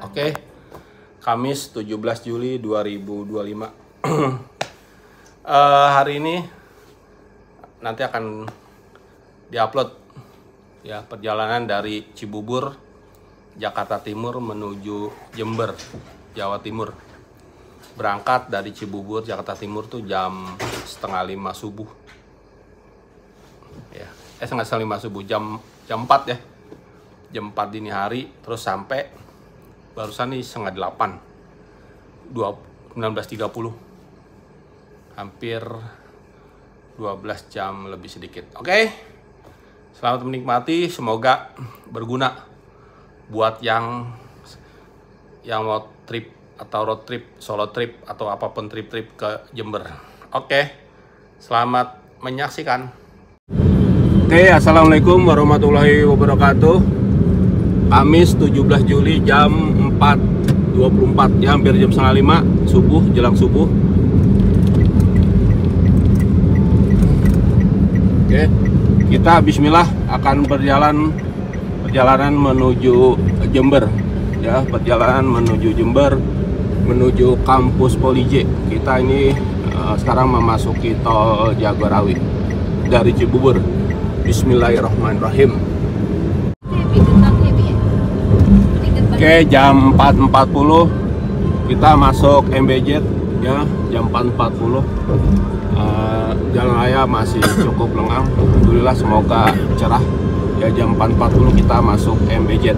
Oke, Kamis 17 Juli 2025. Hari ini nanti akan diupload ya perjalanan dari Cibubur, Jakarta Timur menuju Jember, Jawa Timur. Berangkat dari Cibubur, Jakarta Timur tuh jam 4:30 subuh. Ya, setengah 5 subuh, jam 4 ya. Jam 4 dini hari, terus sampai barusan nih 7:30, 19.30, hampir 12 jam lebih sedikit. Oke, selamat menikmati, semoga berguna buat yang mau trip atau road trip, solo trip, atau apapun trip-trip ke Jember. Oke, selamat menyaksikan. Oke, assalamualaikum warahmatullahi wabarakatuh. Kamis 17 Juli jam 4.24 ya, hampir jam 4:30 subuh, jelang subuh. Oke, kita bismillah akan perjalanan menuju Jember ya, perjalanan menuju Jember, menuju kampus Polije. Kita ini sekarang memasuki tol Jagorawi dari Cibubur. Bismillahirrahmanirrahim. Oke, jam 4.40 kita masuk MBZ ya, jam 4.40. Jalan raya masih cukup lengang, alhamdulillah, semoga cerah ya. Jam 4.40 kita masuk MBZ.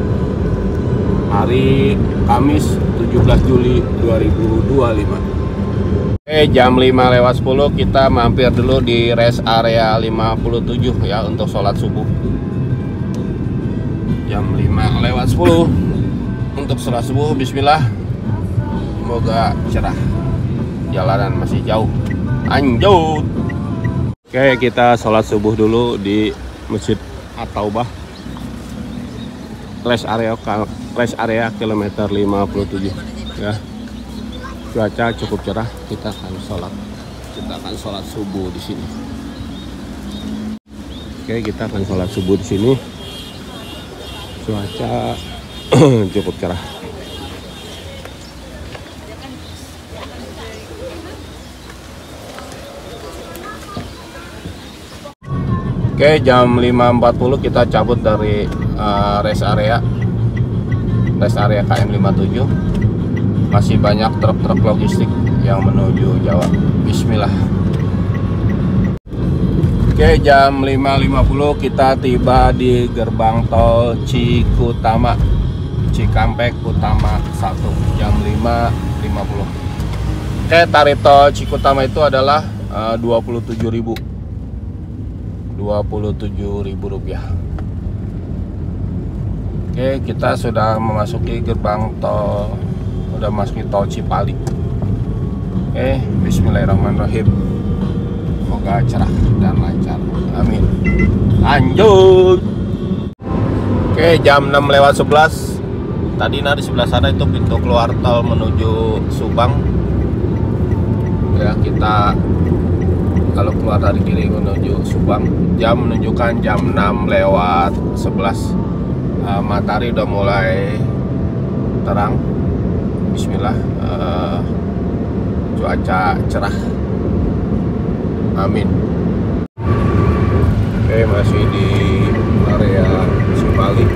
Hari Kamis 17 Juli 2025. Oke, jam 5:10 kita mampir dulu di rest area 57 ya untuk sholat subuh. Jam 5:10 untuk sholat subuh. Bismillah, semoga cerah, jalanan masih jauh, lanjut. Oke, kita sholat subuh dulu di Masjid At-Taubah, rest area kilometer 57 ya. Cuaca cukup cerah, kita akan sholat subuh di sini. Oke, kita akan sholat subuh di sini. Cuaca cukup cerah. Oke, jam 5.40 kita cabut dari rest area KM 57. Masih banyak truk-truk logistik yang menuju Jawa. Bismillah. Oke, jam 5.50 kita tiba di gerbang tol Cikutama, Cikampek Utama 1, jam 5.50. Oke, tarif tol Cikutama itu adalah 27.000 rupiah. Oke, kita sudah memasuki gerbang tol, sudah memasuki tol Cipali. Oke, bismillahirrahmanirrahim. Semoga cerah dan lancar, amin. Lanjut. Oke, jam 6:11. Tadi di sebelah sana itu pintu keluar tol menuju Subang ya. Kita kalau keluar dari kiri menuju Subang, jam menunjukkan jam 6:11. Matahari udah mulai terang. Bismillah, cuaca cerah, amin. Oke, masih di area Cipali.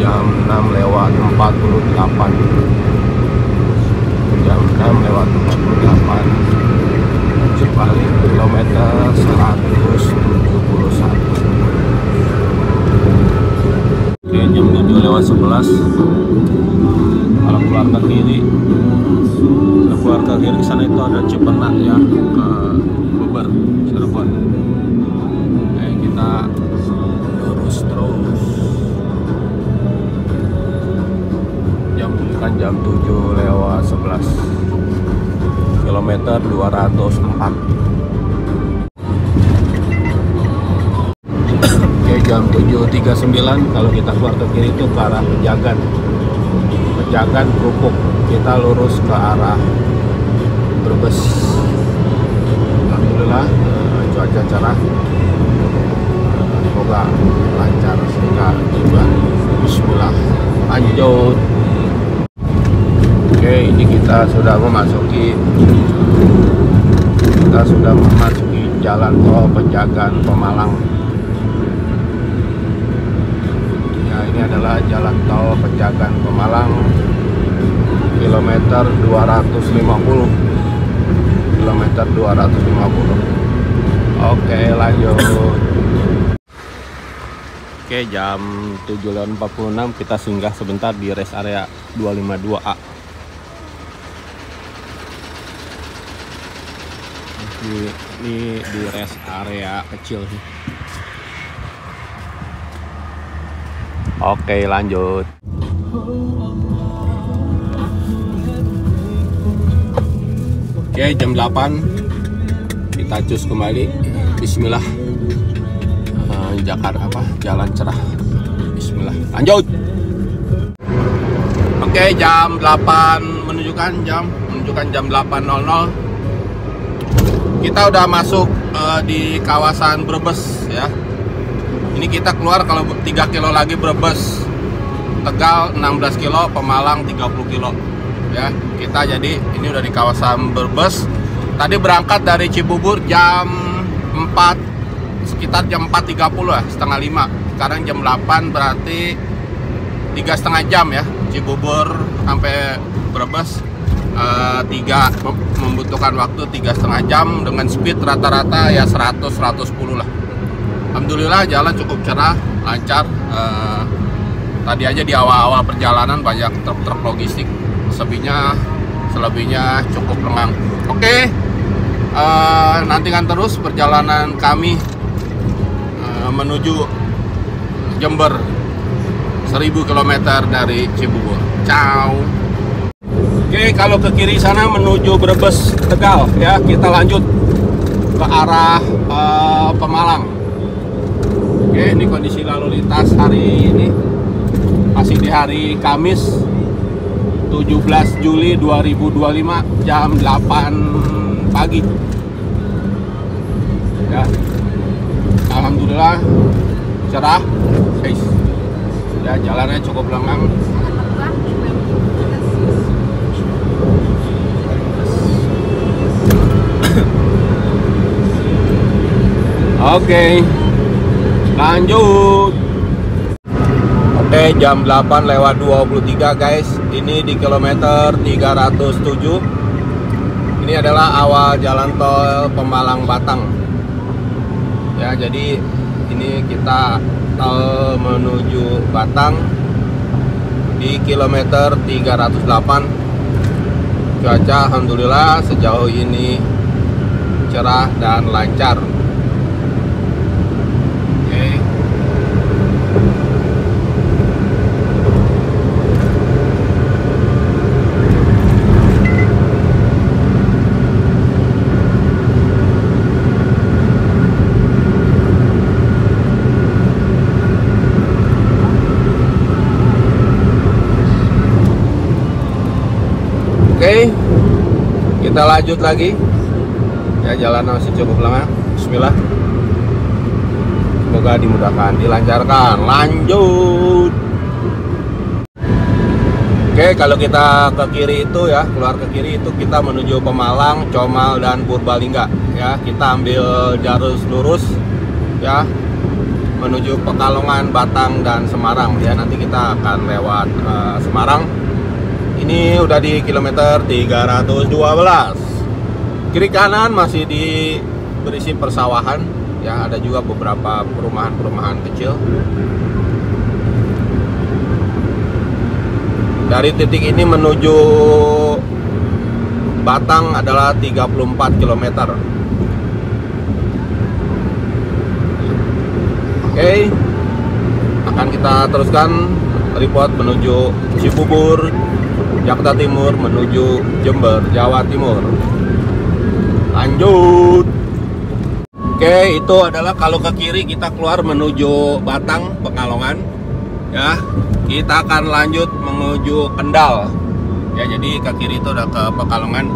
Jam 6:48. Jam 6:48 Cipali, kilometer 171. Oke, jam 7:11. Kalau keluar ke kiri, ke sana itu ada Cipenak ya, ke Bogor, Cirebon. Oke, kita lurus terus. Jam 7:11, kilometer 204. Oke, jam 7.39 kalau kita keluar ke kiri itu ke arah Pejagan Krupuk. Kita lurus ke arah Brebes. Alhamdulillah cuaca cerah, lanjut. Oke, ini kita sudah memasuki jalan tol Pejagan Pemalang. Ya, ini adalah jalan tol Pejagan Pemalang, kilometer 250. Kilometer 250. Oke, lanjut. Oke, jam 7.46 kita singgah sebentar di rest area 252A. Ini di rest area kecil sih. Oke, lanjut. Oke, jam 8 kita cus kembali. Bismillah. Jalan cerah. Bismillah. Lanjut. Oke, jam 8 menunjukkan jam 8.00. Kita udah masuk di kawasan Brebes ya. Ini kita keluar kalau 3 kilo lagi Brebes, Tegal 16 kilo, Pemalang 30 kilo ya. Kita jadi ini udah di kawasan Brebes. Tadi berangkat dari Cibubur jam 4, sekitar jam 4.30 lah, setengah 5. Sekarang jam 8, berarti 3,5 jam ya. Cibubur sampai Brebes membutuhkan waktu 3,5 jam dengan speed rata-rata ya 100-110 lah. Alhamdulillah jalan cukup cerah, lancar. Tadi aja di awal-awal perjalanan banyak truk-truk logistik, selebihnya cukup lengang. Oke, nantikan terus perjalanan kami menuju Jember, 1000 km dari Cibubur. Ciao. Oke, kalau ke kiri sana menuju Brebes, Tegal ya, kita lanjut ke arah Pemalang. Oke, ini kondisi lalu lintas hari ini masih di hari Kamis 17 Juli 2025 jam 8 pagi ya. Alhamdulillah cerah guys ya, jalannya cukup lengang. Oke, lanjut. Oke, jam 8:23 guys. Ini di kilometer 307. Ini adalah awal jalan tol Pemalang Batang. Ya, jadi ini kita tol menuju Batang di kilometer 308. Cuaca alhamdulillah sejauh ini cerah dan lancar. Oke, kita lanjut lagi ya, jalan masih cukup lama. Bismillah, semoga dimudahkan, dilancarkan. Lanjut. Oke, kalau kita ke kiri itu ya, keluar ke kiri itu kita menuju Pemalang, Comal dan Purbalingga ya. Kita ambil jalur lurus ya menuju Pekalongan, Batang dan Semarang ya. Nanti kita akan lewat Semarang. Ini udah di kilometer 312. Kiri kanan masih berisi persawahan ya, ada juga beberapa perumahan-perumahan kecil. Dari titik ini menuju Batang adalah 34 km. Oke, akan kita teruskan report menuju Cibubur, Jakarta Timur menuju Jember, Jawa Timur. Lanjut. Oke, itu adalah kalau ke kiri kita keluar menuju Batang, Pekalongan. Ya, kita akan lanjut menuju Kendal. Ya, jadi ke kiri itu udah ke Pekalongan.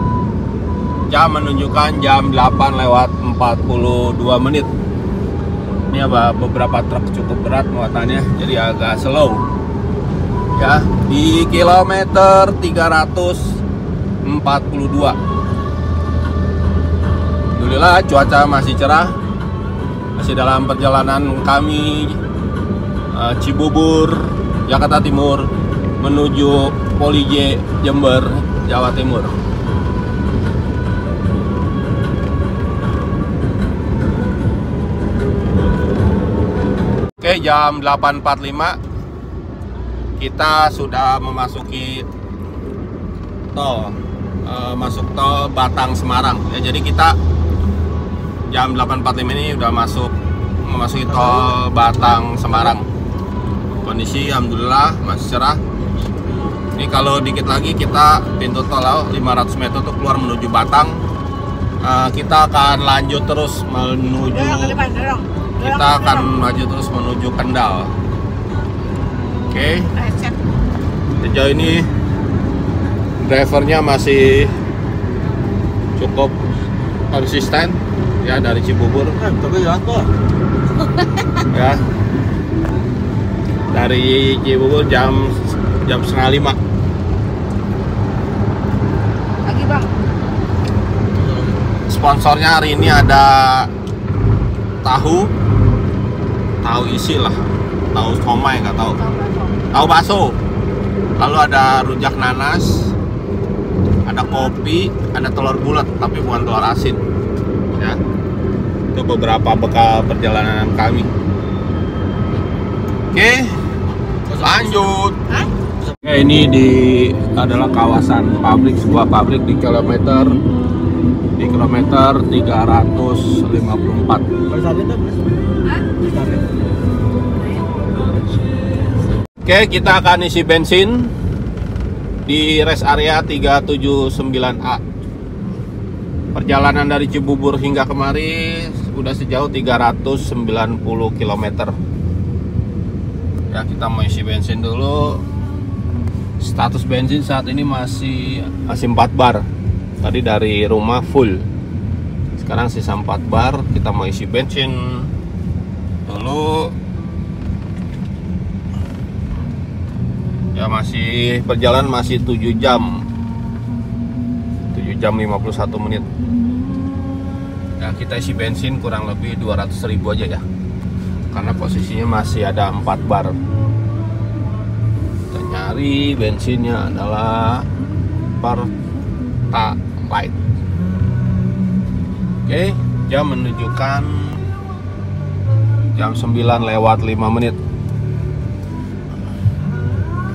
Jam menunjukkan jam 8:42 menit. Ini beberapa truk cukup berat muatannya, jadi agak slow. Ya, di kilometer 342. Alhamdulillah cuaca masih cerah. Masih dalam perjalanan kami Cibubur, Jakarta Timur menuju Poli J, Jember, Jawa Timur. Oke, jam 8.45 kita sudah memasuki tol, masuk tol Batang Semarang. Ya, jadi kita jam 8.45 ini udah memasuki tol Batang Semarang. Kondisi alhamdulillah masih cerah. Ini kalau dikit lagi kita pintu tol 500 meter untuk keluar menuju Batang. Kita akan lanjut terus menuju Kendal. Oke. Sejauh ini drivernya masih cukup konsisten ya, dari Cibubur. Ya. Dari Cibubur jam 4:30. Lagi bang. Sponsornya hari ini ada tahu isi lah, tahu somai nggak tahu, tahu bakso. Lalu ada rujak nanas, ada kopi, ada telur bulat tapi bukan telur asin. Ya, itu beberapa bekal perjalanan kami. Oke, lanjut. Oke, ini adalah kawasan pabrik, sebuah pabrik di kilometer 354. Oke, kita akan isi bensin di rest area 379A. Perjalanan dari Cibubur hingga kemari sudah sejauh 390 km. Ya, kita mau isi bensin dulu. Status bensin saat ini masih 4 bar. Tadi dari rumah full. Sekarang sisa 4 bar. Kita mau isi bensin dulu. Ya, masih perjalanan masih 7 jam 51 menit. Ya, kita isi bensin kurang lebih 200.000 aja ya, karena posisinya masih ada 4 bar. Kita nyari bensinnya adalah Pertalite. Oke, jam menunjukkan jam 9:05 menit.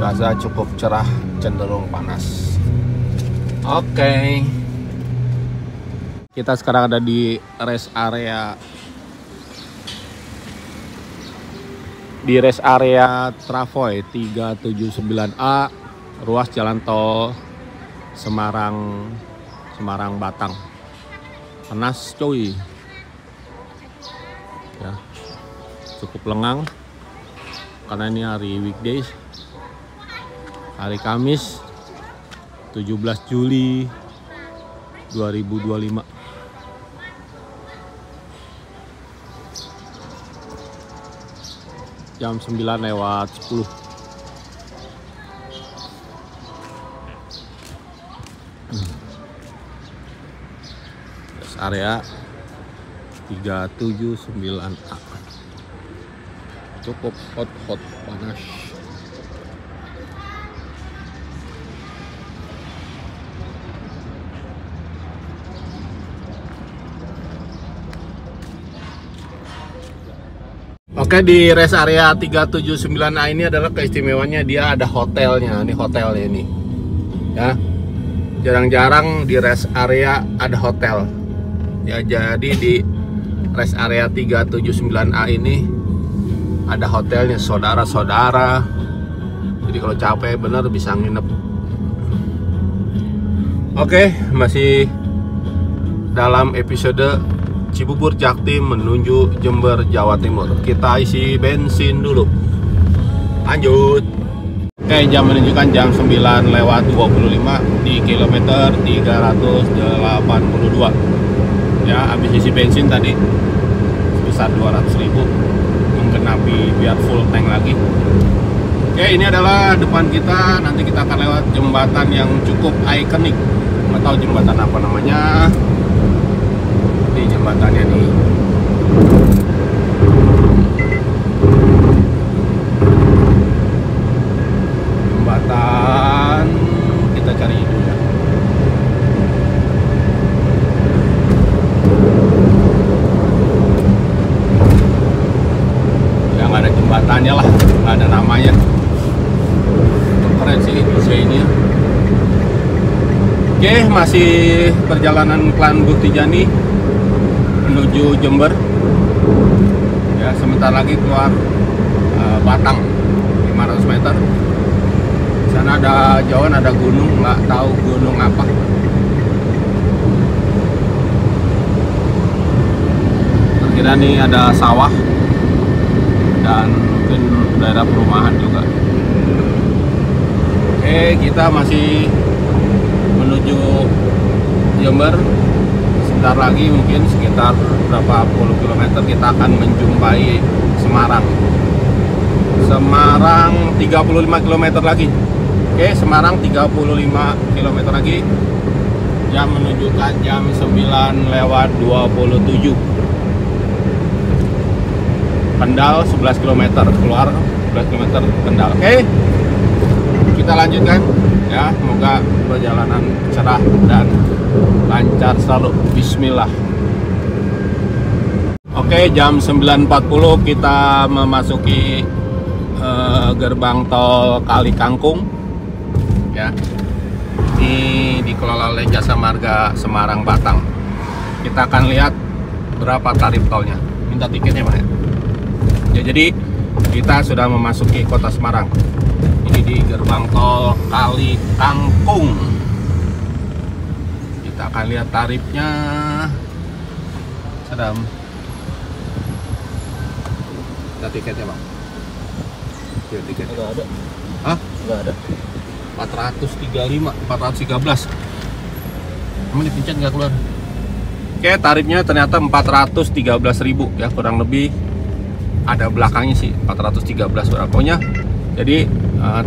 Cuaca cukup cerah, cenderung panas. Oke. Kita sekarang ada di rest area Travoy 379A, ruas jalan tol Semarang Batang. Panas cuy. Ya. Cukup lengang karena ini hari weekdays. Hari Kamis 17 Juli 2025. Jam 9:10. Rest area 379A. Cukup hot panas. Oke, di rest area 379A ini adalah keistimewaannya dia ada hotelnya. Ini hotelnya ini. Ya. Jarang-jarang di rest area ada hotel. Ya, jadi di rest area 379A ini ada hotelnya, saudara-saudara. Jadi kalau capek bener bisa nginep. Oke, masih dalam episode Cibubur Jaktim menuju Jember, Jawa Timur. Kita isi bensin dulu. Lanjut. Oke, jam menunjukkan jam 9:25 di kilometer 382. Ya, habis isi bensin tadi sebesar 200.000, menggenapi biar full tank lagi. Oke, ini adalah depan kita. Nanti kita akan lewat jembatan yang cukup ikonik. Nggak tahu jembatan apa namanya. Ini jembatannya nih. Jembatan, kita cari itu ya. Ya nggak ada jembatannya lah, nggak ada namanya. Keren sih desainnya. Oke, masih perjalanan Klan Bukti-Jani menuju Jember. Ya, sebentar lagi keluar Batang 500 meter. Di sana ada jauhan, ada gunung, nggak tahu gunung apa. Kira nih ada sawah dan mungkin daerah perumahan juga. Oke, kita masih menuju Jember. Sebentar lagi mungkin sekitar berapa puluh kilometer kita akan menjumpai Semarang. Semarang 35 km lagi. Oke, Semarang 35 km lagi. Jam menunjukkan jam 9:27. Kendal 11 km, keluar 11 km Kendal. Oke, kita lanjutkan ya. Semoga perjalanan cerah dan lancar selalu. Bismillah. Oke, jam 9.40 kita memasuki gerbang tol Kali Kangkung ya. Ini dikelola oleh Jasa Marga Semarang Batang. Kita akan lihat berapa tarif tolnya. Minta tiketnya Pak ya. Jadi kita sudah memasuki kota Semarang. Ini di gerbang tol Kali Kangkung. Kita akan lihat tarifnya. Sedang. Minta tiketnya Bang. Tiketnya nggak ada. Hah? Nggak ada. 435, 413. Kamu dipencet nggak keluar? Oke, tarifnya ternyata 413.000 ya, kurang lebih. Ada belakangnya sih 413 berapanya. Jadi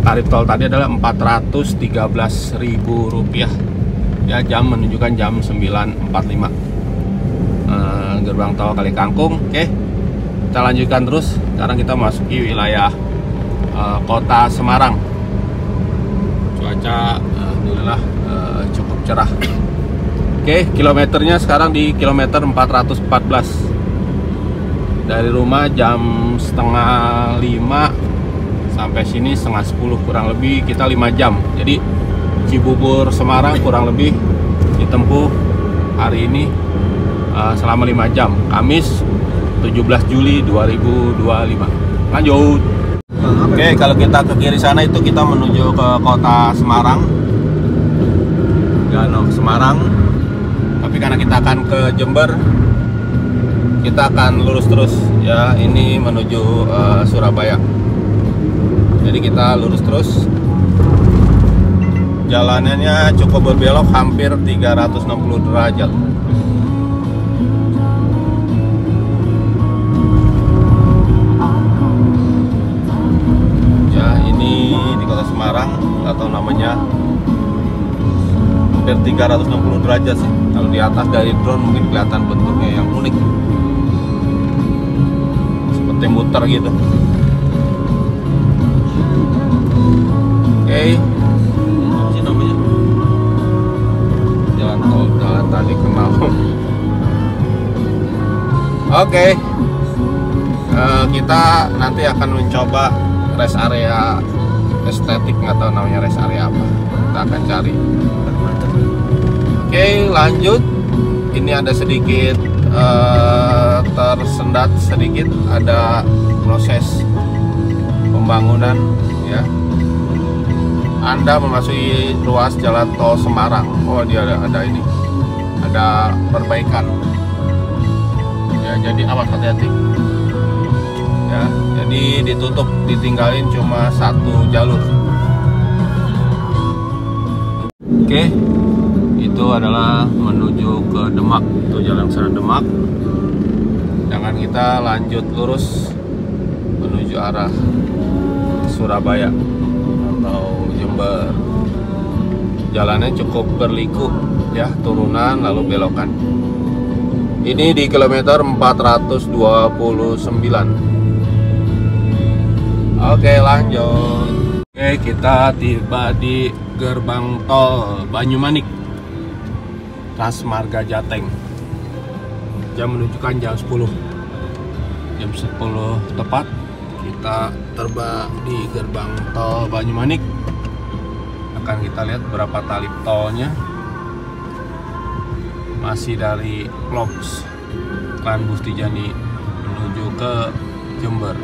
tarif tol tadi adalah 413.000 rupiah. Ya, jam menunjukkan jam 9.45. Gerbang tol Kali Kangkung. Oke, kita lanjutkan terus. Sekarang kita masuki wilayah kota Semarang. Cuaca alhamdulillah cukup cerah. Oke, kilometernya sekarang di kilometer 414. Dari rumah jam setengah 5 sampai sini setengah 10, kurang lebih kita 5 jam. Jadi Cibubur Semarang kurang lebih ditempuh hari ini selama 5 jam. Kamis 17 Juli 2025. Lanjut. Oke, kalau kita ke kiri sana itu kita menuju ke kota Semarang. Danau Semarang. Tapi karena kita akan ke Jember, kita akan lurus terus ya. Ini menuju Surabaya. Jadi kita lurus terus. Jalanannya cukup berbelok, hampir 360 derajat. Ya, ini di kota Semarang, nggak tahu namanya, hampir 360 derajat sih. Kalau di atas dari drone mungkin kelihatan bentuknya yang unik, seperti muter gitu. Oke, apa sih namanya? Jalan tol, jalan tadi kenal. Oke, kita nanti akan mencoba rest area estetik, nggak tahu namanya rest area apa. Kita akan cari. Oke, lanjut. Ini ada sedikit tersendat sedikit, ada proses pembangunan ya. Anda memasuki ruas jalan tol Semarang. Oh, dia ada ini, ada perbaikan ya. Jadi awas, hati-hati ya. Jadi ditutup, ditinggalin cuma satu jalur. Oke, itu adalah menuju ke Demak. Itu jalan sana Demak. Jangan kita lanjut lurus menuju arah Surabaya atau Jember. Jalannya cukup berliku ya, turunan lalu belokan. Ini di kilometer 429. Oke, lanjut. Oke, kita tiba di gerbang tol Banyumanik, Transmarga Jateng. Jam menunjukkan jam 10. Jam 10 tepat kita terbang di gerbang tol Banyumanik. Akan kita lihat berapa tali tolnya. Masih dari Vlogs Klan Bustijani menuju ke Jember.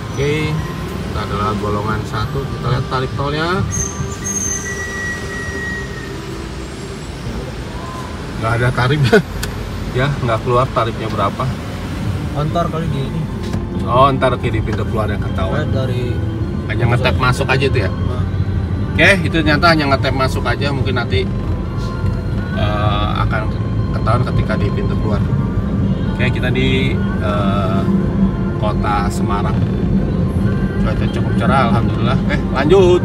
Oke, kita adalah golongan 1. Kita lihat tarif tolnya. Nggak ada tarifnya ya, nggak keluar tarifnya berapa. Antar kali gini. Oh, ntar di pintu keluar yang ketahuan. Dari Hanya ngetap masuk aja itu ya. Oke, itu ternyata hanya ngetap masuk aja. Mungkin nanti akan ketahuan ketika di pintu keluar. Oke, kita di kota Semarang. Cuaca cukup cerah, alhamdulillah. Lanjut.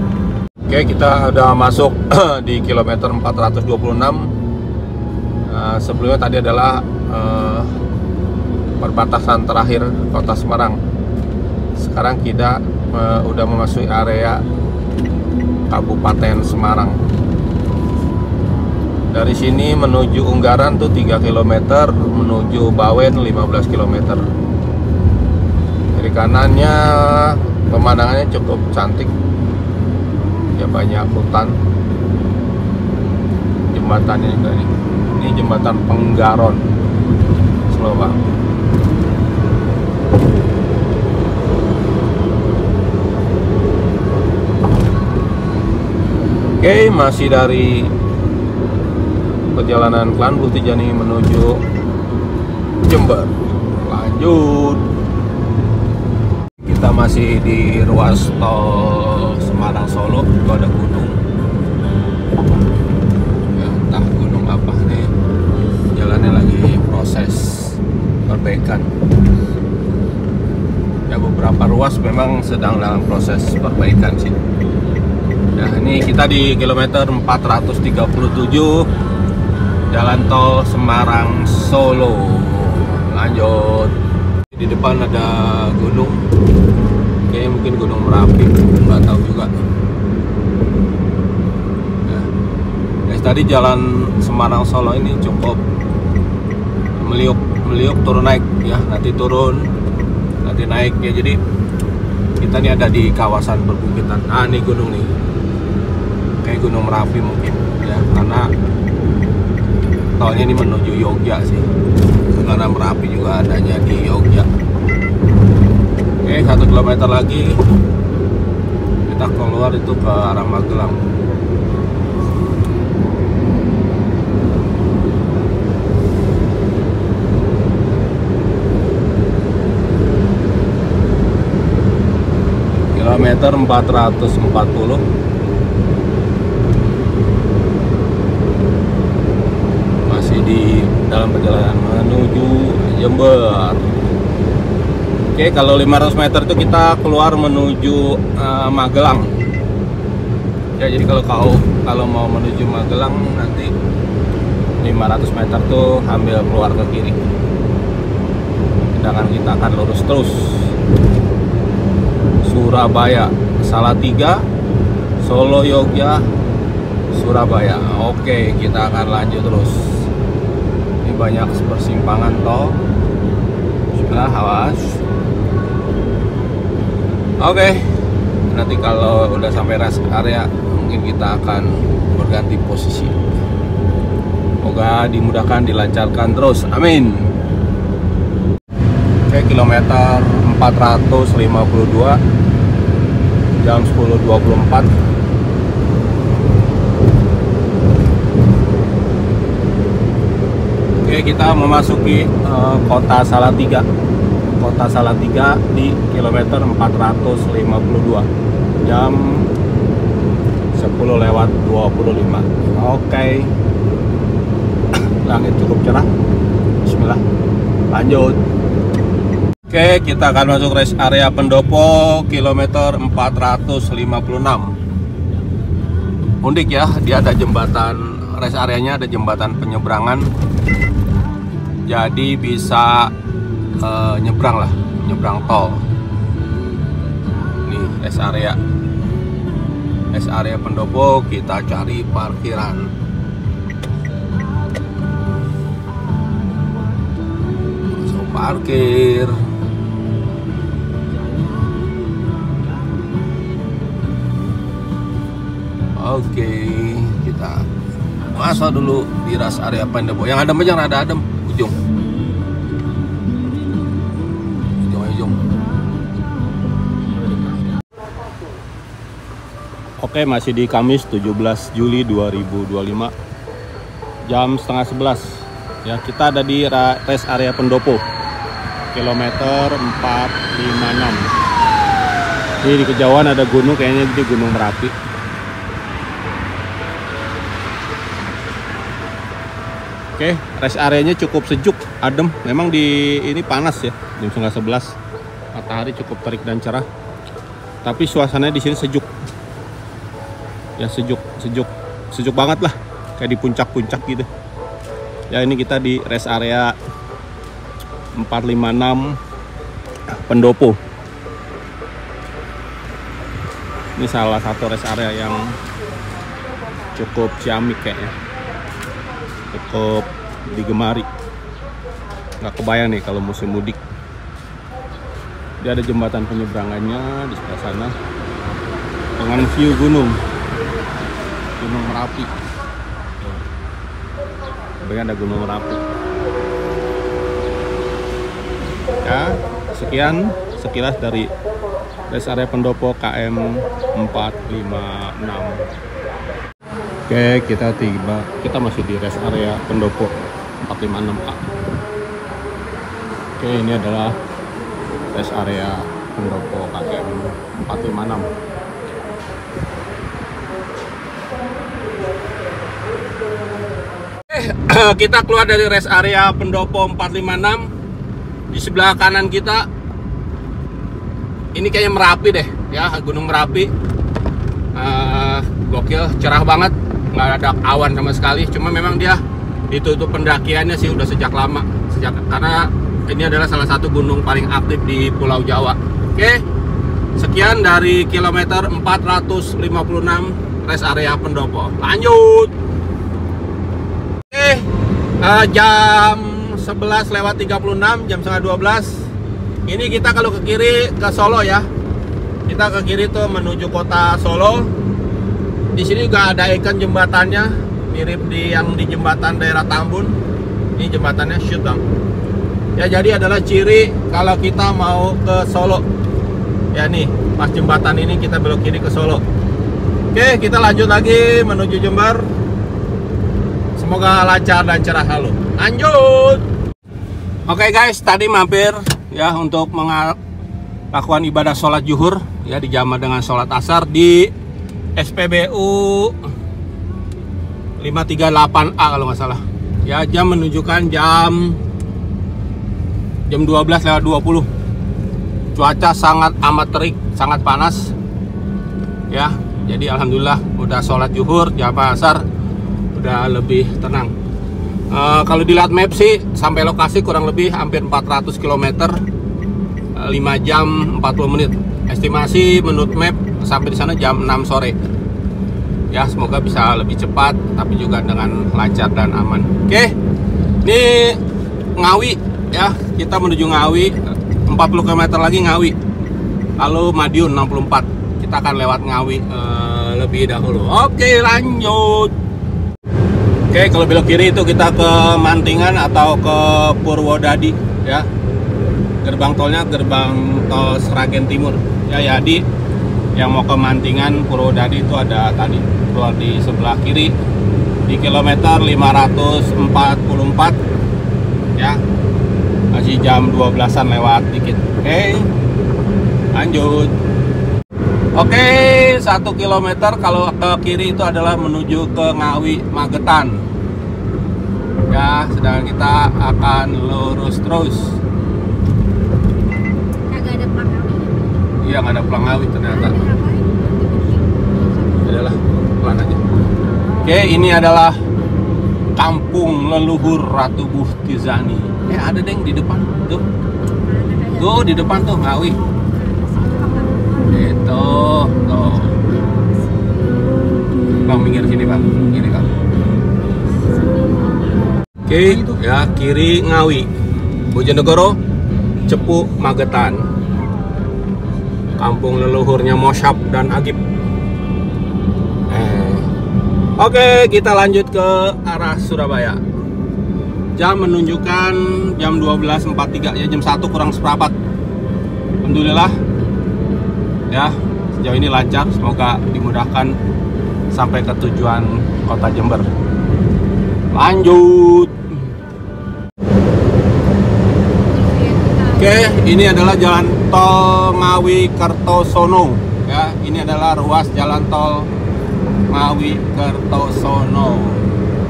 Oke, kita udah masuk di kilometer 426. Sebelumnya tadi adalah perbatasan terakhir kota Semarang. Sekarang kita udah memasuki area Kabupaten Semarang. Dari sini menuju Unggaran tuh 3 km, menuju Bawen 15 km. Kiri kanannya pemandangannya cukup cantik. Ya, banyak hutan. Jembatannya juga nih. Ini jembatan Penggaron. Slow banget. Oke, masih dari perjalanan Klan Bustijani menuju Jember. Lanjut. Kita masih di ruas tol Semarang Solo. Itu ada gunung. Ya, entah gunung apa nih. Jalannya lagi proses perbaikan. Ya, beberapa ruas memang sedang dalam proses perbaikan sih. Nah, ini kita di kilometer 437 jalan tol Semarang Solo. Lanjut. Di depan ada gunung, kayaknya mungkin Gunung Merapi, nggak tahu juga. Nah, guys, tadi jalan Semarang Solo ini cukup meliuk turun naik ya, nanti turun, nanti naik ya. Jadi kita ini ada di kawasan perbukitan. Ah, ini gunung nih, kayak Gunung Merapi mungkin ya, karena tolnya ini menuju Yogyakarta sih, karena Merapi juga adanya di Yogyakarta. Oke, 1 km lagi kita keluar itu ke arah Magelang. Kilometer 440. Di dalam perjalanan menuju Jember. Oke, kalau 500 meter itu kita keluar menuju Magelang. Ya, jadi kalau mau menuju Magelang nanti 500 meter tuh ambil keluar ke kiri. Sedangkan kita akan lurus terus. Surabaya, Salatiga, Solo, Yogyakarta, Surabaya. Oke, kita akan lanjut terus. Banyak persimpangan tol. Bismillah, awas. Oke, nanti kalau udah sampai rest area mungkin kita akan berganti posisi. Semoga dimudahkan, dilancarkan terus, amin. Oke, kilometer 452 jam 10.24. Oke, kita memasuki kota Salatiga. Kota Salatiga di kilometer 452 jam 10:25. Oke. Langit cukup cerah. Bismillah. Lanjut. Oke, kita akan masuk rest area Pendopo kilometer 456. Unik ya, dia ada jembatan, rest areanya ada jembatan penyeberangan. Jadi bisa nyebrang lah, nyebrang tol. Nih rest area Pendopo, kita cari parkiran. Masuk parkir. Oke, kita masuk dulu di rest area Pendopo. Yang adem aja, rada adem, ujung. Oke, masih di Kamis 17 Juli 2025 jam setengah 11 ya. Kita ada di rest area Pendopo kilometer 456. Ini di kejauhan ada gunung, kayaknya di Gunung Merapi. Oke, rest areanya cukup sejuk, adem. Memang di ini panas ya, jam setengah 11. Matahari cukup terik dan cerah. Tapi suasananya di sini sejuk. Ya sejuk banget lah, kayak di puncak-puncak gitu. Ya ini kita di rest area 456 Pendopo. Ini salah satu rest area yang cukup ciamik kayaknya, cukup digemari. Nggak kebayang nih kalau musim mudik. Dia ada jembatan penyeberangannya di sebelah sana dengan view Gunung Merapi. Kemudian ada Gunung Merapi. Ya, sekian sekilas dari rest area Pendopo KM 456. Oke, kita masih di rest area Pendopo 456A. Oke, ini adalah rest area Pendopo KM 456. Kita keluar dari rest area Pendopo 456. Di sebelah kanan kita ini kayaknya Merapi deh ya, Gunung Merapi. Gokil, cerah banget, nggak ada awan sama sekali. Cuma memang dia ditutup pendakiannya sih udah sejak lama, karena ini adalah salah satu gunung paling aktif di Pulau Jawa. Oke, sekian dari kilometer 456 rest area Pendopo. Lanjut. Jam 11:36, jam setengah 12. Ini kita kalau ke kiri ke Solo ya. Kita ke kiri tuh menuju kota Solo. Di sini juga ada ikon jembatannya, mirip yang di jembatan daerah Tambun. Ini jembatannya shoot bang. Ya, jadi adalah ciri kalau kita mau ke Solo. Ya nih, pas jembatan ini kita belok kiri ke Solo. Oke, kita lanjut lagi menuju Jember. Semoga lancar dan cerah lalu. Lanjut. Oke guys, tadi mampir ya untuk melakukan ibadah sholat zuhur ya, dijamah dengan sholat asar di SPBU 538A kalau nggak salah. Ya, jam menunjukkan jam 12:20. Cuaca sangat amat terik, sangat panas. Ya, jadi alhamdulillah udah sholat zuhur, jamaah asar udah lebih tenang. Kalau dilihat map sih sampai lokasi kurang lebih hampir 400 km, 5 jam 40 menit. Estimasi menurut map sampai di sana jam 6 sore. Ya, semoga bisa lebih cepat tapi juga dengan lancar dan aman. Oke. Ini Ngawi ya. Kita menuju Ngawi, 40 km lagi Ngawi. Lalu Madiun 64. Kita akan lewat Ngawi lebih dahulu. Oke, lanjut. Oke, kalau belok kiri itu kita ke Mantingan atau ke Purwodadi ya. Gerbang tolnya gerbang tol Sragen Timur. Ya, jadi yang mau ke Mantingan, Purwodadi itu ada tadi keluar di sebelah kiri di kilometer 544 ya. Masih jam 12-an lewat dikit. Oke, lanjut. Oke, 1 kilometer kalau ke kiri itu adalah menuju ke Ngawi Magetan. Ya, sedangkan kita akan lurus terus. Kagak ada Plangawi. Iya, nggak ada Plangawi ternyata. Adalah pelan aja. Oke, ini adalah kampung leluhur Ratu Buhtizani. Ada deng di depan tuh. Tuh di depan tuh Ngawi. Itu tuh. Bang minggir sini bang, kiri bang. Oke, ya kiri Ngawi, Bojonegoro, Cepu, Magetan. Kampung leluhurnya Mosyab dan Agib. Oke, kita lanjut ke arah Surabaya. Jam menunjukkan jam 12.43 ya, jam 1 kurang seperempat. Alhamdulillah. Ya, sejauh ini lancar, semoga dimudahkan sampai ke tujuan kota Jember. Lanjut. Oke, ini adalah jalan tol Ngawi Kertosono. Ya, ini adalah ruas jalan tol Ngawi Kertosono.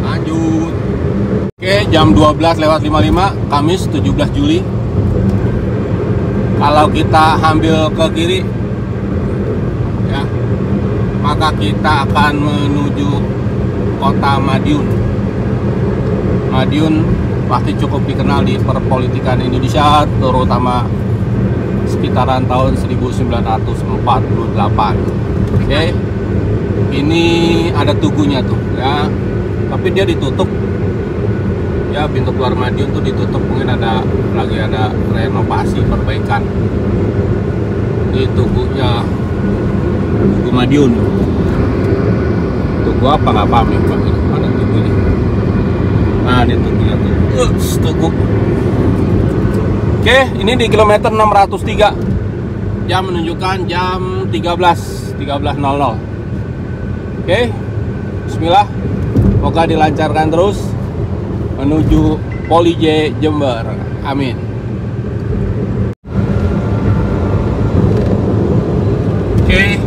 Lanjut. Oke, jam 12:55 Kamis 17 Juli. Kalau kita ambil ke kiri ya, maka kita akan menuju kota Madiun. Madiun pasti cukup dikenal di perpolitikan Indonesia, terutama sekitaran tahun 1948. Oke. Ini ada tugunya tuh ya, tapi dia ditutup ya, pintu keluar Madiun tuh ditutup, mungkin lagi ada renovasi perbaikan di tugunya, tugu Madiun. Tugu apa nggak paham ya Pak, mana tugunya? Nah ini tugunya tuh, tugu. Oke, ini di kilometer 603. Jam menunjukkan jam 13.00. Oke, bismillah. Semoga dilancarkan terus menuju Poli J Jember. Amin. Oke,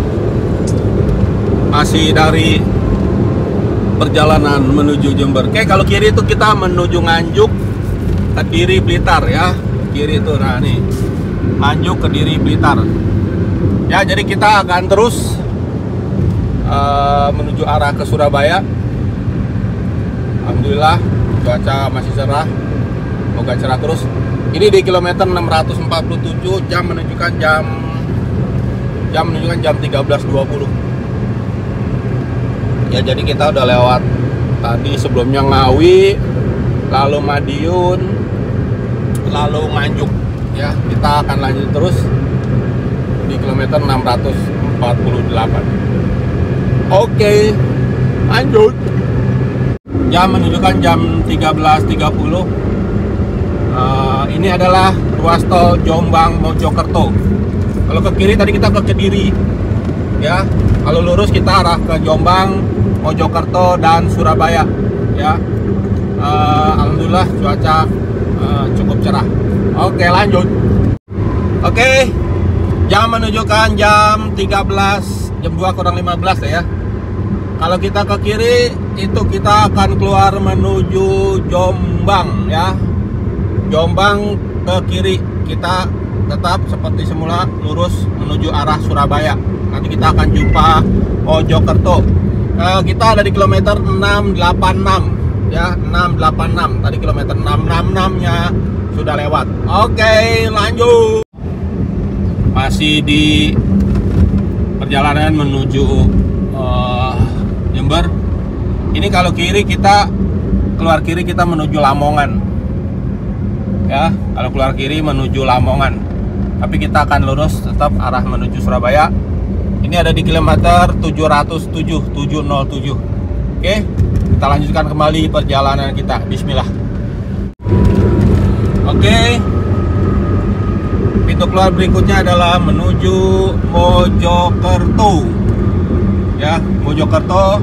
masih dari perjalanan menuju Jember. Oke, kalau kiri itu kita menuju Nganjuk, Kediri, Blitar ya. Kiri itu, nah nih Nganjuk, Kediri, Blitar. Ya, jadi kita akan terus menuju arah ke Surabaya. Alhamdulillah cuaca masih cerah, semoga cerah terus. Ini di kilometer 647, jam menunjukkan jam 13.20. Ya, jadi kita udah lewat tadi sebelumnya Ngawi, lalu Madiun, lalu Nganjuk. Ya, kita akan lanjut terus di kilometer 648. Oke, lanjut. Jam menunjukkan jam 13.30. Ini adalah ruas tol Jombang Mojokerto. Kalau ke kiri tadi kita ke Kediri, ya. Kalau lurus kita arah ke Jombang, Mojokerto dan Surabaya, ya. Alhamdulillah cuaca cukup cerah. Oke, lanjut. Oke, jam menunjukkan jam 2:15 ya. Kalau kita ke kiri itu kita akan keluar menuju Jombang ya. Jombang ke kiri, kita tetap seperti semula lurus menuju arah Surabaya. Nanti kita akan jumpa Mojokerto. Kita ada di kilometer 686 ya, 686. Tadi kilometer 666 nya sudah lewat. Oke, lanjut. Masih di perjalanan menuju Jember. Ini kalau kiri kita keluar kiri kita menuju Lamongan. Ya, kalau keluar kiri menuju Lamongan. Tapi kita akan lurus tetap arah menuju Surabaya. Ini ada di kilometer 707. Oke, kita lanjutkan kembali perjalanan kita. Bismillah. Oke. Pintu keluar berikutnya adalah menuju Mojokerto. Ya, Mojokerto.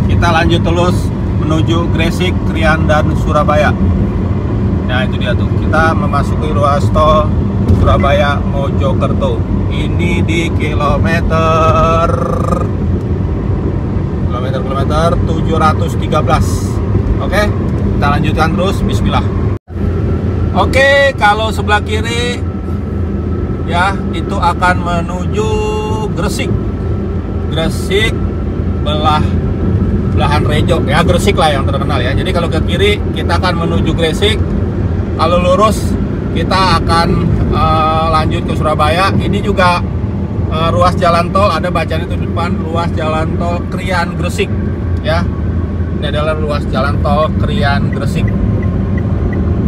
Kita lanjut terus menuju Gresik, Krian dan Surabaya. Nah, itu dia tuh. Kita memasuki ruas tol Surabaya Mojokerto. Ini di kilometer 713. Oke, kita lanjutkan terus. Bismillah. Oke, kalau sebelah kiri ya itu akan menuju Gresik. Gresik belahan Rejo ya, Gresik lah yang terkenal ya. Jadi kalau ke kiri kita akan menuju Gresik, kalau lurus kita akan lanjut ke Surabaya. Ini juga ruas jalan tol, ada bacaan itu di depan, ruas jalan tol Krian Gresik ya. Ini adalah ruas jalan tol Krian Gresik.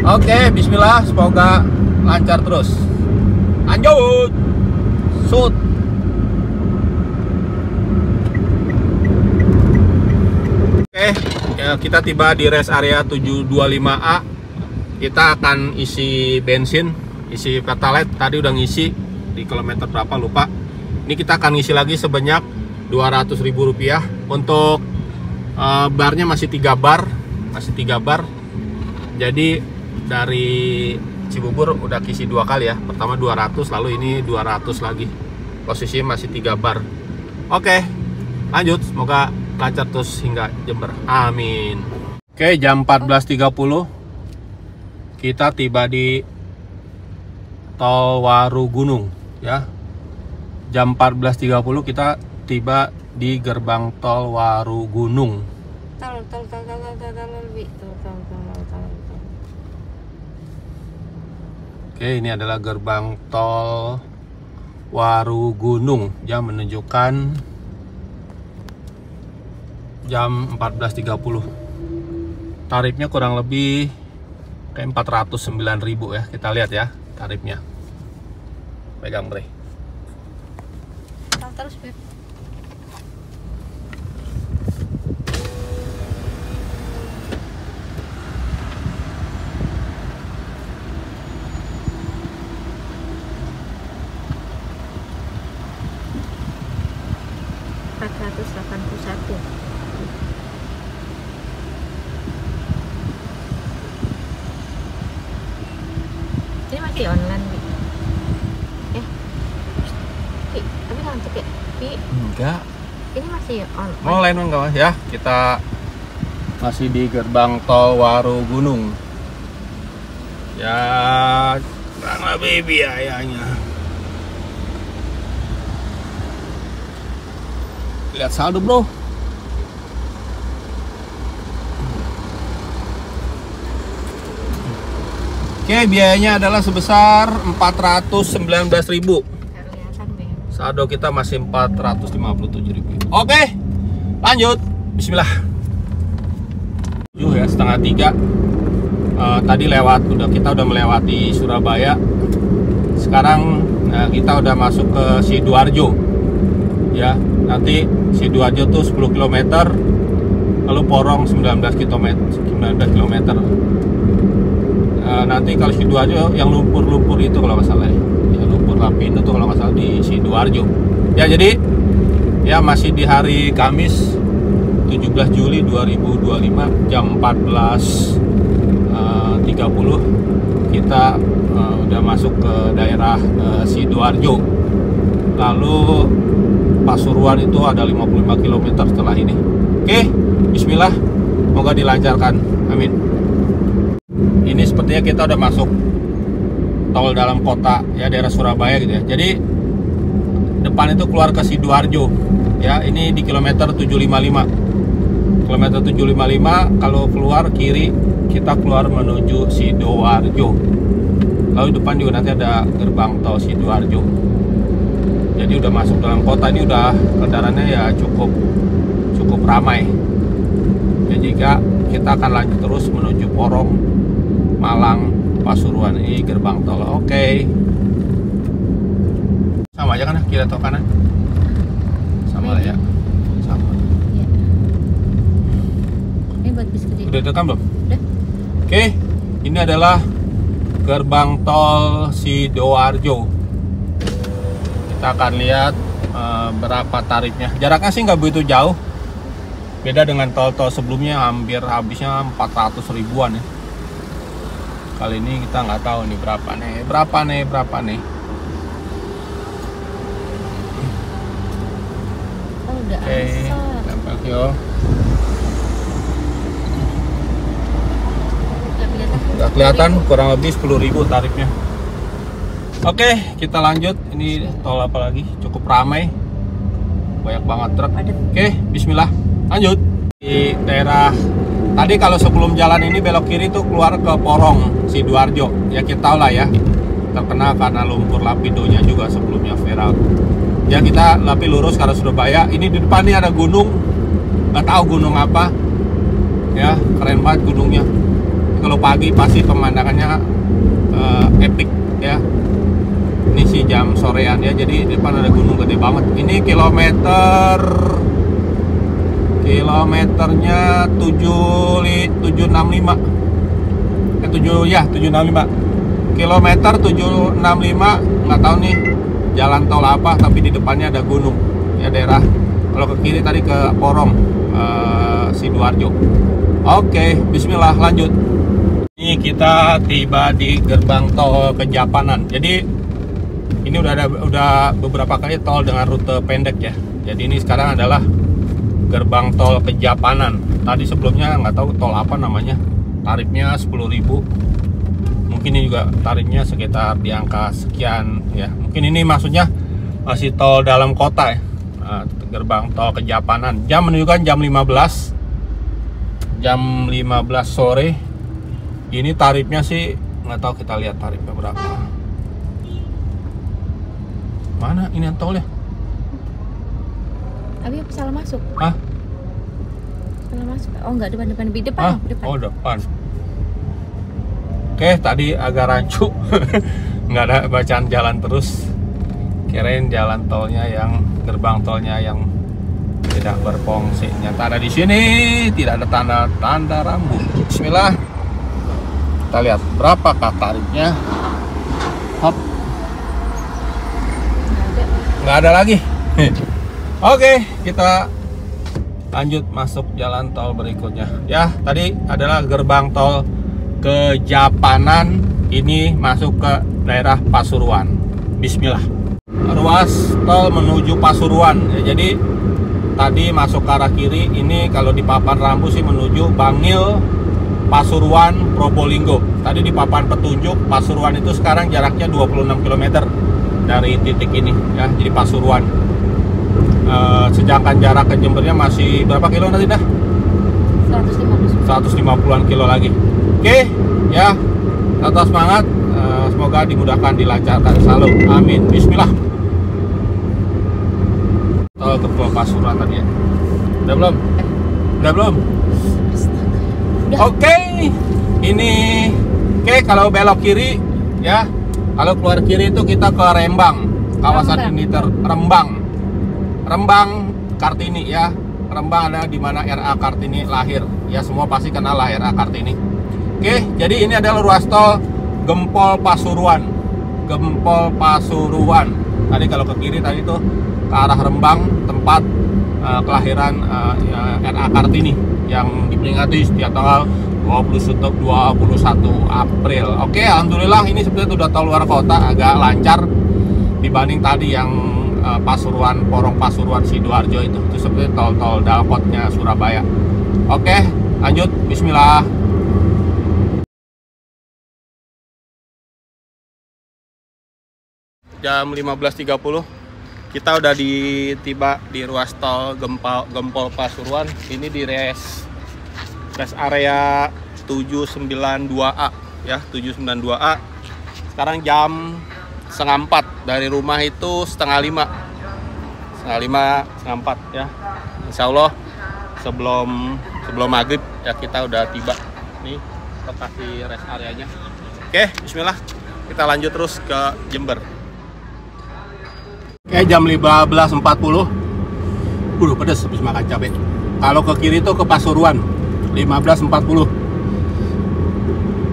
Oke, bismillah, semoga lancar terus. Lanjut. Shoot. Oke, ya, kita tiba di rest area 725A. Kita akan isi bensin, isi Pertalite. Tadi udah ngisi di kilometer berapa lupa. Ini kita akan ngisi lagi sebanyak Rp200.000. Untuk barnya masih 3 bar, Jadi dari Cibubur udah kisi 2 kali ya. Pertama 200, lalu ini 200 lagi. Posisinya masih 3 bar. Oke, lanjut. Semoga lancar terus hingga Jember. Amin. Oke, jam 14.30 kita tiba di Tol Warugunung ya. Jam 14.30 kita tiba di gerbang Tol Warugunung. Oke, ini adalah gerbang Tol Warugunung. Jam menunjukkan jam 14.30. Tarifnya kurang lebih kayak 409.000 ya. Kita lihat ya tarifnya. Pegang Bre. Terus Beb. Ini masih online, Bi. Tapi ngantuk ya, Bi? Enggak. Ini masih online. Online enggak Mas ya? Kita masih di gerbang Tol Warugunung. Ya, kurang lebih biayanya. Lihat saldo, Bro. Oke, biayanya adalah sebesar 419.000. Saldo kita masih 457.000. Oke, lanjut. Bismillah. Ya, 2:30. Tadi kita udah melewati Surabaya. Sekarang kita udah masuk ke Sidoarjo. Ya, nanti Sidoarjo tuh 10 km, lalu Porong 19 km. Nanti kalau Sidoarjo yang lumpur-lumpur itu kalau nggak salah ya, lumpur Lapindo tuh kalau nggak salah di Sidoarjo ya. Jadi ya masih di hari Kamis 17 Juli 2025 jam 14.30 kita udah masuk ke daerah Sidoarjo. Lalu Pasuruan itu ada 55 km setelah ini. Oke, bismillah, semoga dilancarkan, amin. Ini sepertinya kita udah masuk tol dalam kota ya, daerah Surabaya gitu ya. Jadi depan itu keluar ke Sidoarjo ya. Ini di kilometer 755. Kilometer 755 kalau keluar kiri kita keluar menuju Sidoarjo. Lalu depan juga nanti ada gerbang tol Sidoarjo. Jadi udah masuk dalam kota, ini udah kendaraannya ya cukup ramai. Dan jika kita akan lanjut terus menuju Porong, Malang, Pasuruan. Ini gerbang tol. Oke. Sama aja kan kiri atau kanan? Sama lah ya. Sama. Iya. Ini buat bis gede. Udah direkam belum? Udah. Oke. Ini adalah gerbang tol Sidoarjo. Kita akan lihat berapa tarifnya. Jaraknya sih nggak begitu jauh. Beda dengan tol-tol sebelumnya, hampir habisnya 400 ribuan ya. Kali ini kita nggak tahu nih berapa nih. Oh, udah Oke, asar. tempel yo. Nggak kelihatan, kurang lebih 10.000 tarifnya. Oke, kita lanjut. Ini tol apa lagi? Cukup ramai, banyak banget truk. Oke, bismillah, lanjut. Di daerah tadi kalau sebelum jalan ini belok kiri tuh keluar ke Porong Sidoarjo. Ya kita tahu lah ya, terkenal karena lumpur lapidonya juga sebelumnya viral. Ya kita lapi lurus karena Surabaya. Ini di depan nih ada gunung, nggak tahu gunung apa. Ya keren banget gunungnya. Kalau pagi pasti pemandangannya epic ya. Ini sih jam sorean ya, jadi di depan ada gunung gede banget. Ini kilometernya 765. 765. Kilometer 765, nggak tahu nih jalan tol apa, tapi di depannya ada gunung. Ya daerah kalau ke kiri tadi ke Porong Sidoarjo. Oke, bismillah lanjut. Ini kita tiba di gerbang tol Kejapanan. Jadi ini udah beberapa kali tol dengan rute pendek ya. Jadi ini sekarang adalah gerbang tol Kejapanan. Tadi sebelumnya nggak tahu tol apa namanya. Tarifnya 10.000. Mungkin ini juga tarifnya sekitar di angka sekian ya. Mungkin ini maksudnya masih tol dalam kota ya. Gerbang tol Kejapanan. Jam menunjukkan jam 15 sore. Ini tarifnya sih nggak tahu, kita lihat tarifnya berapa. Mana ini yang tol ya? Abi apa salah masuk? Hah? Salah masuk. Oh enggak, depan. Oh depan. Oke, tadi agak rancu. Nggak ada bacaan jalan terus. Kirain jalan tolnya yang gerbang tolnya yang tidak berfungsi. Nyata ada di sini, tidak ada tanda-tanda rambu. Bismillah. Kita lihat berapakah tarifnya. Hop. Nggak ada lagi. Oke, kita lanjut masuk jalan tol berikutnya. Ya, tadi adalah gerbang tol Kejapanan. Ini masuk ke daerah Pasuruan. Bismillah. Ruas tol menuju Pasuruan. Ya, jadi tadi masuk ke arah kiri. Ini kalau di papan rambu sih menuju Bangil, Pasuruan, Probolinggo. Tadi di papan petunjuk Pasuruan itu sekarang jaraknya 26 km dari titik ini ya. Jadi Pasuruan. Sedangkan jarak ke Jembernya masih berapa kilo nanti dah? 150-an kilo lagi. Oke, ya. Tetap semangat. Semoga dimudahkan, dilancarkan selalu. Amin. Bismillah. Tol ke Pasuruan tadi ya. Udah belum? Udah belum? Oke, ini kalau belok kiri ya, kalau keluar kiri itu kita ke Rembang, kawasan ini Rembang Kartini ya. Rembang ada di mana RA Kartini lahir ya, semua pasti kenal lah RA Kartini. Oke, jadi ini adalah ruas tol Gempol Pasuruan. Tadi kalau ke kiri tadi tuh ke arah Rembang, tempat kelahiran RA Kartini yang diperingati setiap tanggal 21 April. Oke, alhamdulillah ini sebenarnya sudah tol luar kota, agak lancar dibanding tadi yang Pasuruan, Porong Pasuruan Sidoarjo itu seperti tol dalkotnya Surabaya. Oke, lanjut. Bismillah. Jam 15.30 kita udah tiba di ruas tol Gempol Pasuruan. Ini di rest area 792A ya, 792A. Sekarang jam 3:30, dari rumah itu 4:30 ya. Insya Allah sebelum maghrib ya kita udah tiba nih lokasi rest areanya. Oke, bismillah, kita lanjut terus ke Jember. Oke, jam 15.40. Pedes habis makan cabai. Kalau ke kiri itu ke Pasuruan 15.40.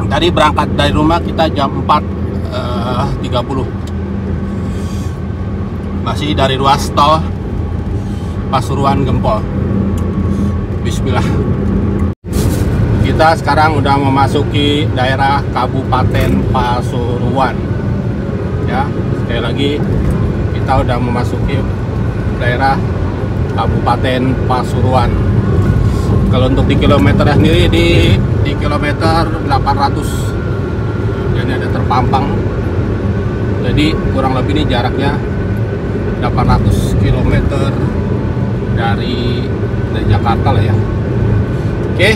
Tadi berangkat dari rumah kita jam 4.30. Masih dari ruas tol Pasuruan Gempol. Bismillah. kita sekarang udah memasuki daerah Kabupaten Pasuruan. Ya, sekali lagi kita udah memasuki daerah Kabupaten Pasuruan. Kalau untuk di kilometernya sendiri di kilometer 800. Ini ada terpampang. Jadi kurang lebih ini jaraknya 800 km dari Jakarta lah ya. Oke,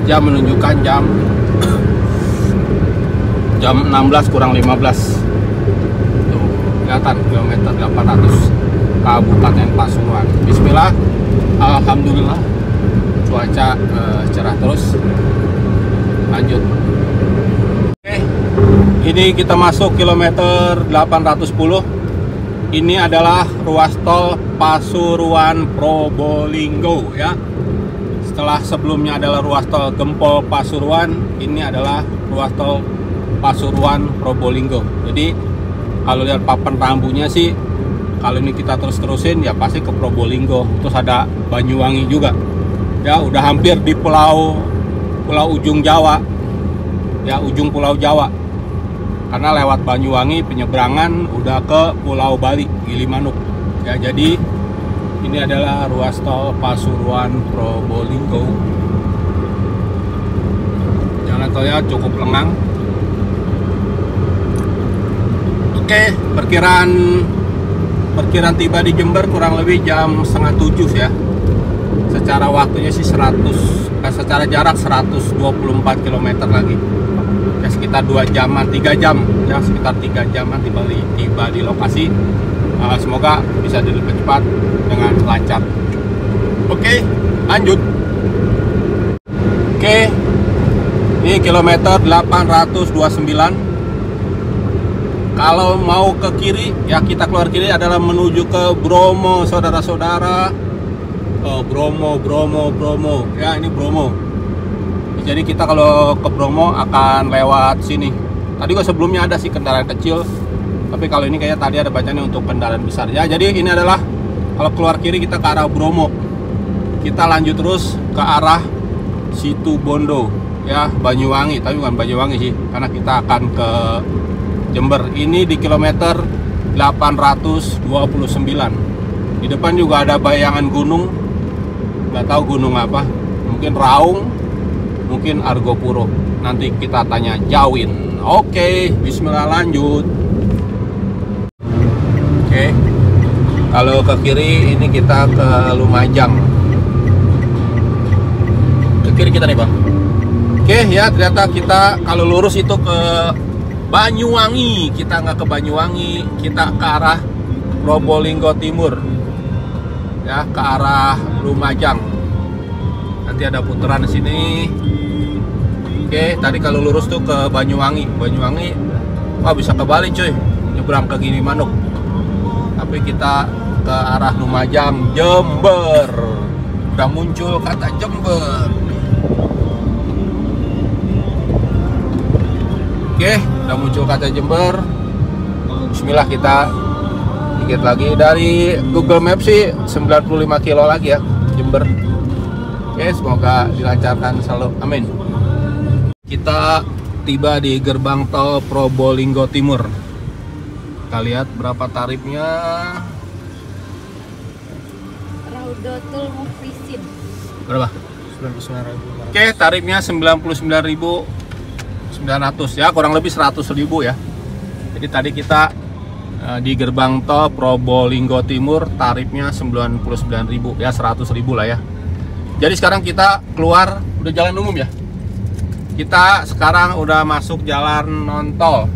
jam menunjukkan jam 16 kurang 15. Tuh, kelihatan kilometer 800 Kabupaten Pasuruan. Bismillah, alhamdulillah cuaca cerah terus. Lanjut. Oke, ini kita masuk kilometer 810. Ini adalah ruas tol Pasuruan Probolinggo ya. Setelah sebelumnya adalah ruas tol Gempol Pasuruan, ini adalah ruas tol Pasuruan Probolinggo. Jadi kalau lihat papan rambunya sih, kalau ini kita terus-terusin ya pasti ke Probolinggo. Terus ada Banyuwangi juga. Ya udah hampir di pulau ujung Jawa. Ya ujung Pulau Jawa. Karena lewat Banyuwangi penyeberangan udah ke Pulau Bali, Gilimanuk. Ya, jadi ini adalah ruas tol Pasuruan Probolinggo. Jalan tolnya cukup lengang. Oke, perkiraan tiba di Jember kurang lebih jam 6:30 ya. Secara waktunya sih secara jarak 124 km lagi. Ya, sekitar 2 jaman, 3 jam ya, sekitar 3 jaman tiba di lokasi. Semoga bisa dipercepat dengan lancar. Oke, lanjut. Oke, ini kilometer 829. Kalau mau ke kiri ya, kita keluar kiri adalah menuju ke Bromo, saudara-saudara. Bromo ya, ini Bromo. Jadi kita kalau ke Bromo akan lewat sini. Tadi gua sebelumnya ada sih kendaraan kecil, tapi kalau ini kayaknya tadi ada bacanya untuk kendaraan besar ya. Jadi ini adalah kalau keluar kiri kita ke arah Bromo. Kita lanjut terus ke arah Situbondo ya, Banyuwangi, tapi bukan Banyuwangi sih, karena kita akan ke Jember. Ini di kilometer 829. Di depan juga ada bayangan gunung. Nggak tahu gunung apa, mungkin Raung, mungkin Argopuro. Nanti kita tanya Jawin. Oke, bismillah, lanjut. Oke, kalau ke kiri ini kita ke Lumajang. Ke kiri kita nih bang. Oke ya, ternyata kita kalau lurus itu ke Banyuwangi. Kita nggak ke Banyuwangi, kita ke arah Probolinggo Timur ya, ke arah Lumajang. Nanti ada putaran di sini. Oke, tadi kalau lurus tuh ke Banyuwangi. Wah, bisa ke Bali cuy, nyebrang ke Gilimanuk. Tapi kita ke arah Lumajang, Jember. Udah muncul kata Jember. Oke, udah muncul kata Jember. Bismillah, kita dikit lagi. Dari Google Maps sih 95 kilo lagi ya Jember. Oke, semoga dilancarkan selalu, amin. Kita tiba di gerbang tol Probolinggo Timur. Kita lihat berapa tarifnya. Raudatul Mukhlisin. Berapa? 99.500. Oke, tarifnya 99.900 ya, kurang lebih 100.000 ya. Jadi tadi kita di gerbang tol Probolinggo Timur tarifnya 99.000 ya, 100.000 lah ya. Jadi sekarang kita keluar udah jalan umum ya. Kita sekarang udah masuk jalan non-tol.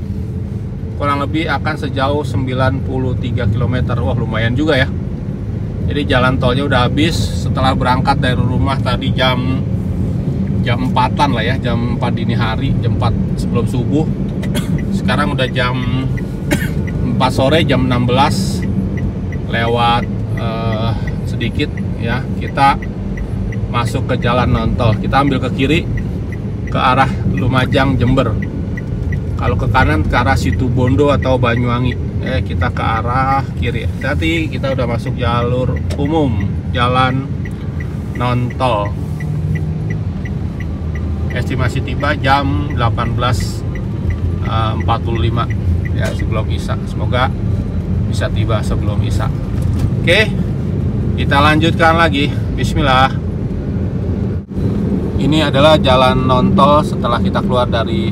Kurang lebih akan sejauh 93 km. Wah, lumayan juga ya. Jadi jalan tolnya udah habis setelah berangkat dari rumah tadi jam 4-an lah ya, jam 4 dini hari, jam 4 sebelum subuh. Sekarang udah jam 4 sore, jam 16 lewat sedikit ya. Kita masuk ke jalan non-tol. Kita ambil ke kiri ke arah Lumajang, Jember. Kalau ke kanan ke arah Situbondo atau Banyuwangi. Kita ke arah kiri. Berarti kita udah masuk jalur umum, jalan non-tol. estimasi tiba jam 18.45 ya, sebelum Isya. Semoga bisa tiba sebelum Isya. Oke, kita lanjutkan lagi. Bismillah. Ini adalah jalan non tol setelah kita keluar dari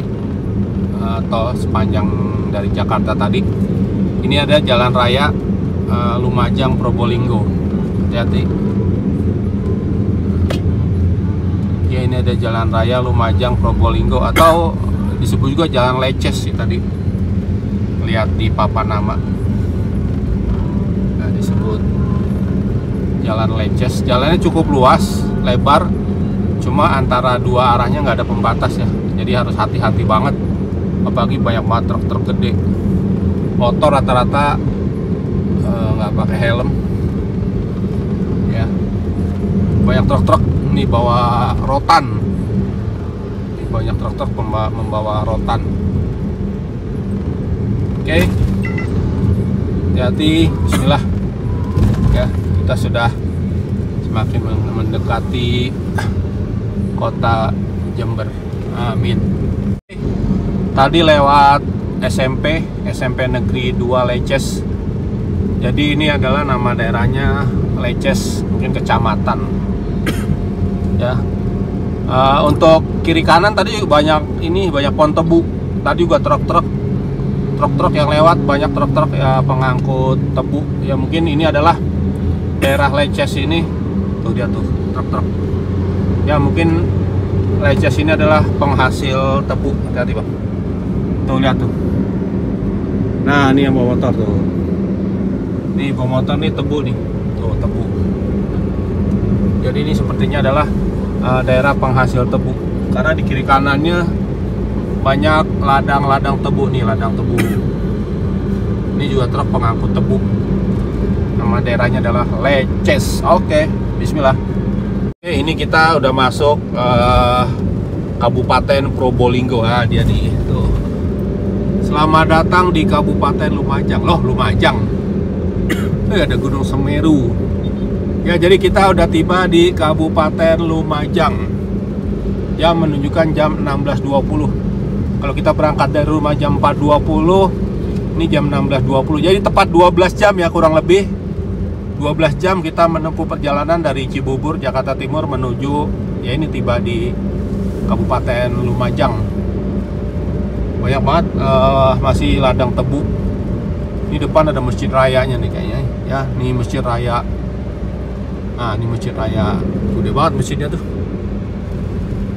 tol sepanjang dari Jakarta tadi. Ini ada jalan raya Lumajang Probolinggo. Hati-hati. Ya, ini ada jalan raya Lumajang Probolinggo, atau disebut juga jalan Leces sih tadi. Lihat di papan nama. Nah, disebut jalan Leces. Jalannya cukup luas, lebar. Cuma antara dua arahnya nggak ada pembatas ya. Jadi harus hati-hati banget. Apalagi banyak banget truk-truk gede. Motor rata-rata nggak pakai helm. Ya. Banyak truk-truk ini bawa rotan. Banyak truk-truk membawa rotan. Oke. Hati-hati. Bismillah. Ya, kita sudah semakin mendekati kota Jember. Amin. Tadi lewat SMP Negeri 2 Leces. Jadi ini adalah nama daerahnya Leces, mungkin kecamatan. Ya. Untuk kiri kanan tadi banyak pohon tebu. Tadi juga truk-truk yang lewat, banyak truk-truk ya, pengangkut tebu. Ya mungkin ini adalah daerah Leces ini. Tuh dia tuh truk-truk. Ya mungkin Leces ini adalah penghasil tebu. Hati-hati bang. Tuh lihat tuh. Nah ini yang bawa motor tuh. Nih bawa motor nih tebu nih. Tuh tebu. Jadi ini sepertinya adalah daerah penghasil tebu. Karena di kiri kanannya banyak ladang-ladang tebu nih, ladang tebu. Ini juga truk pengangkut tebu. Nama daerahnya adalah Leces. Oke, bismillah. Oke, ini kita udah masuk Kabupaten Probolinggo. Ah, dia nih tuh. Selamat datang di Kabupaten Lumajang. Loh, Lumajang. Ada Gunung Semeru. Ya, jadi kita udah tiba di Kabupaten Lumajang. Yang menunjukkan jam 16.20. Kalau kita berangkat dari rumah jam 4.20, ini jam 16.20. Jadi tepat 12 jam ya kurang lebih. 12 jam kita menempuh perjalanan dari Cibubur, Jakarta Timur menuju, ya ini tiba di Kabupaten Lumajang. Banyak banget masih ladang tebu. Ini depan ada masjid rayanya nih kayaknya. Ya, ini masjid raya. Nah, ini masjid raya. Gede banget masjidnya tuh.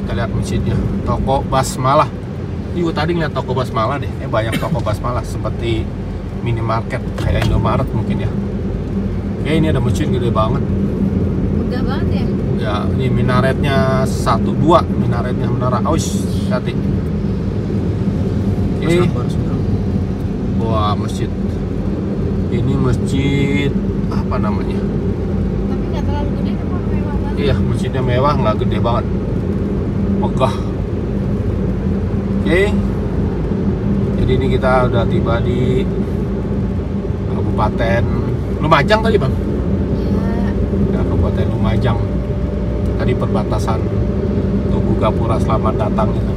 Kita lihat masjidnya. Toko Basmalah. Ini gue tadi ngeliat toko Basmalah deh. Banyak toko Basmalah seperti minimarket kayak Indomaret mungkin ya. Oke, ini ada masjid gede banget. Megah banget ya? Ya, ini minaretnya 1-2, minaretnya menara. Aus, hati. Oke. Wah, masjid. Ini masjid apa namanya? Tapi nggak terlalu gede, cuma mewah banget. Iya, masjidnya mewah, nggak gede banget. Megah. Oke. Jadi ini kita udah tiba di Kabupaten Lumajang tadi bang? Ya, Kabupaten Lumajang. Tadi perbatasan Tugu Gapura. Selamat datang gitu.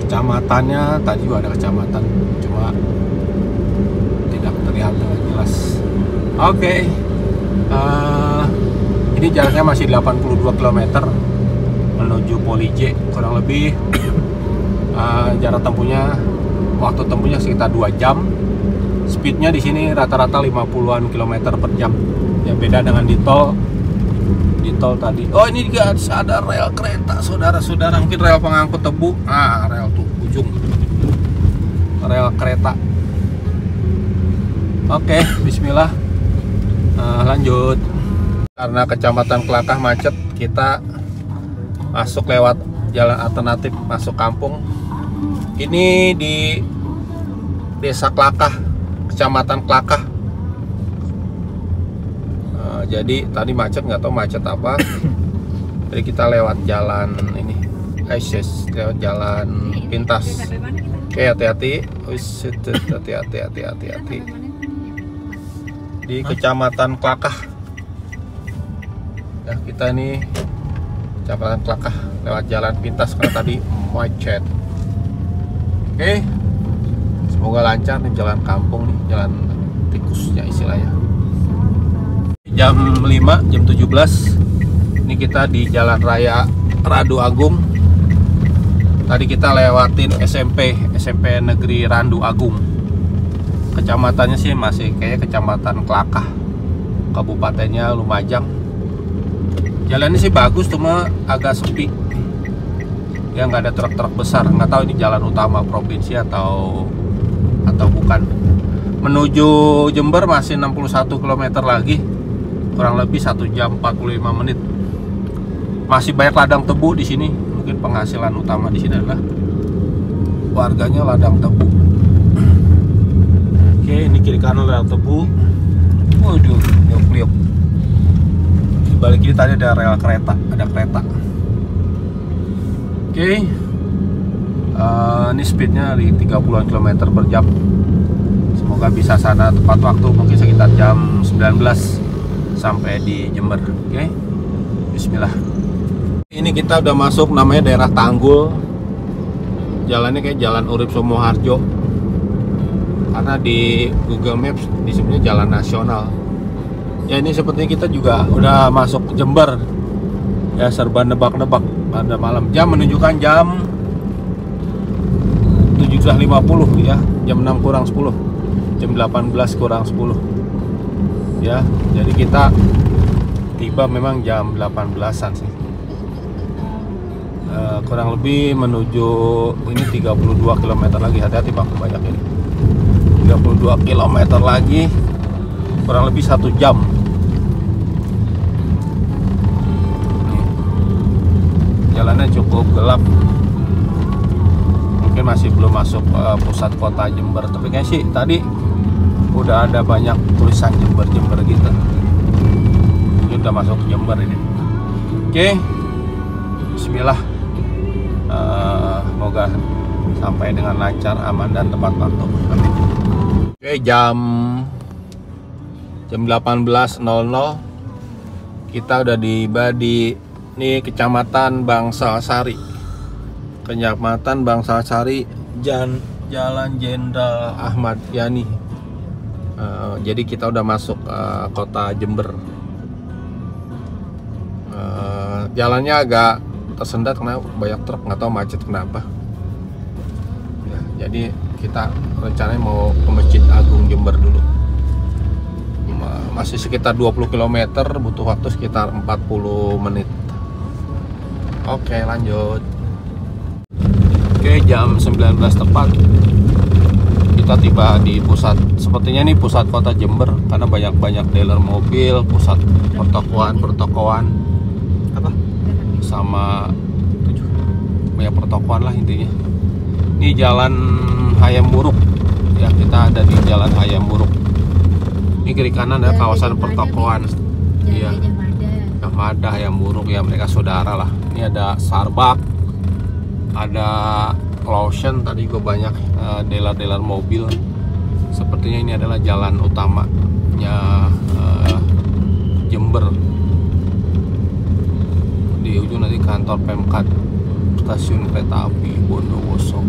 Kecamatannya tadi juga ada kecamatan, cuma tidak terlihat dengan jelas. Oke. Ini jaraknya masih 82 km menuju Polije, kurang lebih jarak tempuhnya, waktu tempuhnya sekitar 2 jam. Speednya di sini rata-rata 50-an kilometer per jam. Ya beda dengan di tol. Di tol tadi. Oh, ini juga ada rel kereta, saudara-saudara. Mungkin rel pengangkut tebu. Ah, rel tuh ujung. Rel kereta. Oke, bismillah. Lanjut. Karena Kecamatan Klakah macet, kita masuk lewat jalan alternatif masuk kampung. Ini di Desa Klakah, Kecamatan Klakah. Jadi tadi macet, nggak tahu macet apa. Jadi kita lewat jalan ini, lewat jalan pintas. Oke, hati-hati. Hati-hati. Di Kecamatan Klakah. Ya, kita ini Jembatan Klakah lewat jalan pintas karena tadi macet. Oke, semoga lancar nih jalan kampung nih, jalan tikusnya istilahnya. Jam 5, jam 17 ini kita di Jalan Raya Randu Agung. Tadi kita lewatin SMP Negeri Randu Agung. Kecamatannya sih masih kayak Kecamatan Klakah, kabupatennya Lumajang. Jalannya sih bagus, cuma agak sepi ya, nggak ada truk-truk besar. Nggak tahu ini jalan utama provinsi atau bukan. Menuju Jember masih 61 km lagi, kurang lebih 1 jam 45 menit. Masih banyak ladang tebu di sini. Mungkin penghasilan utama di sini adalah warganya ladang tebu. Oke, ini kiri kanan ladang tebu. Waduh, liuk-liuk. Di balik kiri tadi ada rel kereta, ada kereta. Oke, ini speednya di 30-an km per jam. Semoga bisa sana tepat waktu, mungkin sekitar jam 19 sampai di Jember. Oke, bismillah. Ini kita udah masuk, namanya daerah Tanggul. Jalannya kayak Jalan Urip Sumoharjo, karena di Google Maps disebutnya jalan nasional. Ya, ini sepertinya kita juga udah masuk Jember. Ya, serba nebak-nebak pada malam. Jam menunjukkan jam 7.50 ya, jam 6 kurang 10, jam 18 kurang 10 ya. Jadi kita tiba memang jam 18-an sih. Kurang lebih menuju ini 32 km lagi. Hati-hati Pak, banyak ini. 32 km lagi, kurang lebih 1 jam. Jalannya cukup gelap, mungkin masih belum masuk pusat kota Jember, tapi kayaknya sih tadi udah ada banyak tulisan Jember gitu. Ini udah masuk Jember ini. Oke, bismillah. Semoga sampai dengan lancar, aman, dan tepat waktu. Amin. Oke, jam 18.00 kita udah tiba di ini Kecamatan Bangsal-Sari. Kecamatan Bangsal-Sari, Jalan Jenderal Ahmad Yani. Jadi kita udah masuk kota Jember. Jalannya agak tersendat karena banyak truk, nggak tahu macet kenapa. Ya, jadi kita rencananya mau ke Masjid Agung Jember dulu. Masih sekitar 20 km, butuh waktu sekitar 40 menit. Oke, lanjut. Oke, jam 19 tepat kita tiba di pusat, sepertinya ini pusat kota Jember karena banyak dealer mobil, pusat pertokoan apa sama banyak pertokoan lah intinya. Ini Jalan Hayam Buruk ya, kita ada di Jalan Hayam Buruk. Ini kiri kanan ada kawasan pertokoan. Iya, Mada Hayam Buruk ya, mereka saudara lah. Ini ada Starbucks, ada Lawson, tadi gue banyak dealer mobil. Sepertinya ini adalah jalan utamanya Jember. Di ujung nanti kantor Pemkad, stasiun kereta api Bondowoso.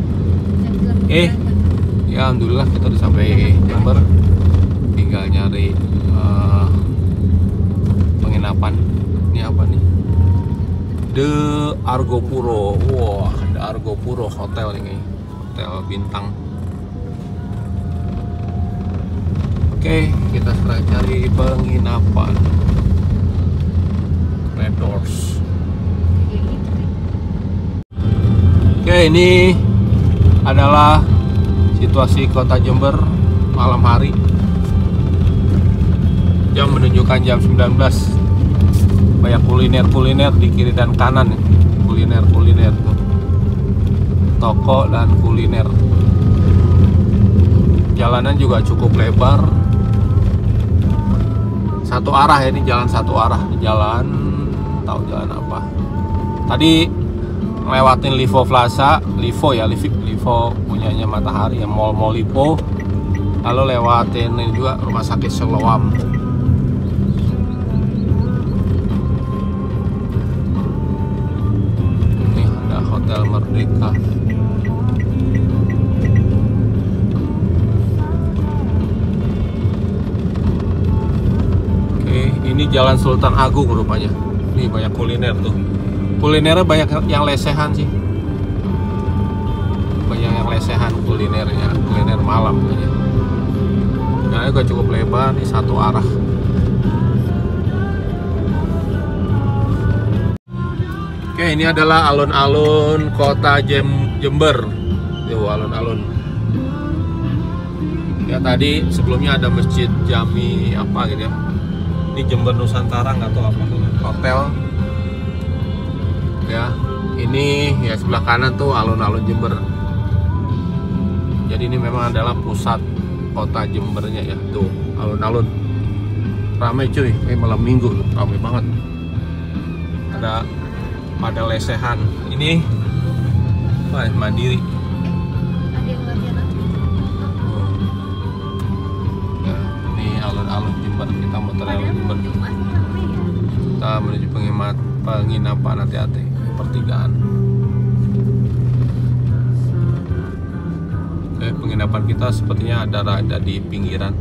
Ya alhamdulillah kita udah sampai Jember, tinggal nyari penginapan. Ini apa nih? The Argopuro. Wah, The Argopuro hotel ini, hotel bintang. Oke, kita sekarang cari penginapan. Red Doors. Oke, ini adalah situasi kota Jember malam hari. Jam menunjukkan jam 19. Banyak kuliner di kiri dan kanan. Kuliner tuh. Toko dan kuliner. Jalanan juga cukup lebar. Satu arah ya, ini jalan satu arah. Jalan, tahu jalan apa. Tadi ngelewatin Livo Plaza, Livo punyanya Matahari ya, Mall Livo. Lalu lewatin ini juga Rumah Sakit Siloam. Merdeka. Oke, ini Jalan Sultan Agung rupanya. Nih banyak kuliner tuh. Kulinernya banyak yang lesehan sih. Banyak yang lesehan kulinernya, kuliner malam aja. Nah, juga cukup lebar di satu arah. Oke, ini adalah alun-alun kota Jember. Tuh, alun-alun. Ya tadi sebelumnya ada Masjid Jami apa gitu ya. Ini Jember Nusantara nggak tahu apa hotel. Ya, ini ya sebelah kanan tuh alun-alun Jember. Jadi ini memang adalah pusat kota Jembernya ya. Tuh, alun-alun. Ramai cuy, malam minggu ramai banget. Ada lesehan. Ini Mandiri. Ada yang latihan apa? Ya, ini alun-alun Jember. Kita muter alun Jember. Jumat ramai ya. Kita menuju penginapan hati-hati pertigaan. Penginapan kita sepertinya ada di pinggiran.